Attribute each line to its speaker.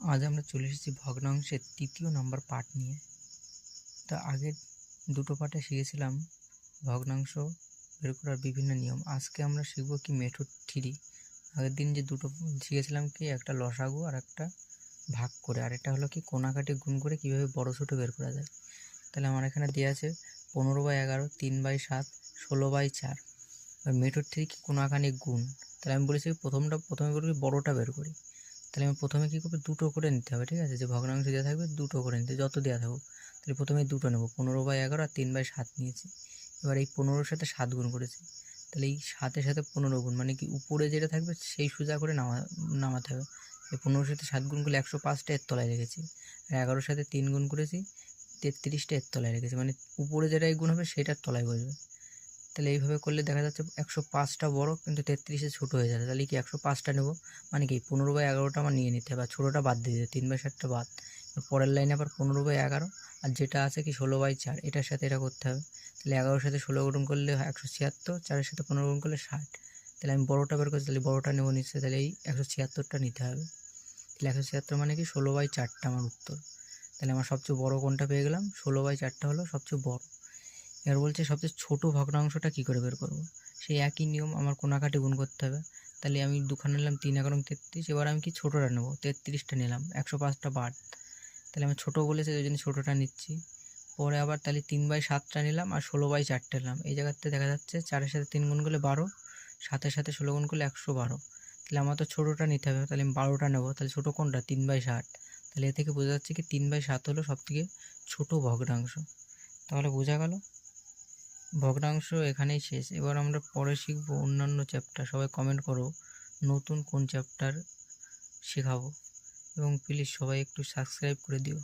Speaker 1: আজ আমরা চলে এসেছি ভগ্নাংশের ৩য় নম্বর পার্ট নিয়ে। তা আগের দুটো পার্টে শিখেছিলাম ভগ্নাংশ বের করার বিভিন্ন নিয়ম। আজকে আমরা শিখব কি মেথড 3। আগের দিন যে দুটো শিখেছিলাম কি একটা লসাগু আর একটা ভাগ করে, আর এটা হলো কি কোণাকাটি গুণ করে কীভাবে বড় ছোটো বের করা যায়। তাহলে আমার এখানে দেওয়া আছে 15/11, 3/7, 16/4। মেথড 3 কি কোণাকানি গুণ। তাহলে আমি বলেছি প্রথমে করবি বড়টা বের করি। তাহলে আমি প্রথমে কী করবো, দুটো করে নিতে হবে, ঠিক আছে। যে ভগ্নাংশ দেওয়া থাকবে দুটো করে নিতে, যত দেওয়া থাকুক। তাহলে প্রথমে দুটো নেবো, 15/11 আর 3/7 নিয়েছি। এবার এই 15-র সাথে 7 গুণ করেছি। তাহলে এই 7-এর সাথে 15 গুণ, মানে কি উপরে যেটা থাকবে সেই সোজা করে নামাতে হবে। এই 15-র সাথে 7 গুণ করলে 105টা এর তলায় রেখেছি। আর 11-র সাথে 3 গুণ করেছি, 33টা এর তলায় রেখেছি। মানে উপরে যেটাই গুণ হবে সেটার তলায় বসবে। তাহলে এইভাবে করলে দেখা যাচ্ছে 105টা বড় কিন্তু 33-এ ছোটো হয়ে যাবে। তাহলে কি 105টা নেবো, মানে কি 15/11টা আমার নিয়ে নিতে হবে, আর ছোটোটা বাদ দিয়ে দেবে, 3/7টা বাদ। পরের লাইনে আবার 15/11 আর যেটা আছে কি 16/4, এটার সাথে এটা করতে হবে। তাহলে 11-র সাথে 16 গুণ করলে 176, 4-এর সাথে 15 গুণ করলে 60। তাহলে আমি বড়োটা বের করছি, তাহলে বড়োটা নেবো নিশ্চয়ই। তাহলে এই 176টা নিতে হবে। তাহলে 176 মানে কি 16/4টা আমার উত্তর। তাহলে আমার সবচেয়ে বড় কোনটা পেয়ে গেলাম, 16/4টা হলো সবচেয়ে বড়। এবার বলছে সবচেয়ে ছোটো ভগ্নাংশটা কী করে বের করব। সেই একই নিয়ম, আমার কোণাকাটি গুণ করতে হবে। তাহলে আমি দুখানে নিলাম 3×11 33। এবার আমি কি ছোটোটা নেব, 33টা নিলাম, 105টা বাদ। তাহলে আমি ছোটো বলেছে ওই জন্য ছোটোটা নিচ্ছি। পরে আবার তাহলে 3/7টা নিলাম আর 16/4টা নিলাম। এই জায়গাতে দেখা যাচ্ছে 4-এর সাথে 3 গুণ করলে 12, 7-এর সাথে 16 গুণ করলে 112। তাহলে আমার তো ছোটোটা নিতে হবে, তাহলে আমি 12টা নেবো। তাহলে ছোটো কোনটা, 3/7। তাহলে এ থেকে বোঝা যাচ্ছে কি 3/7 হলো সবথেকে ছোটো ভগ্নাংশ। তাহলে বোঝা গেল ভগ্নাংশ এখানেই শেষ। এবার আমরা পরে শিখব অন্যান্য চ্যাপ্টার। সবাই কমেন্ট করো নতুন কোন চ্যাপ্টার শেখাবো, এবং প্লিজ সবাই একটু সাবস্ক্রাইব করে দিও।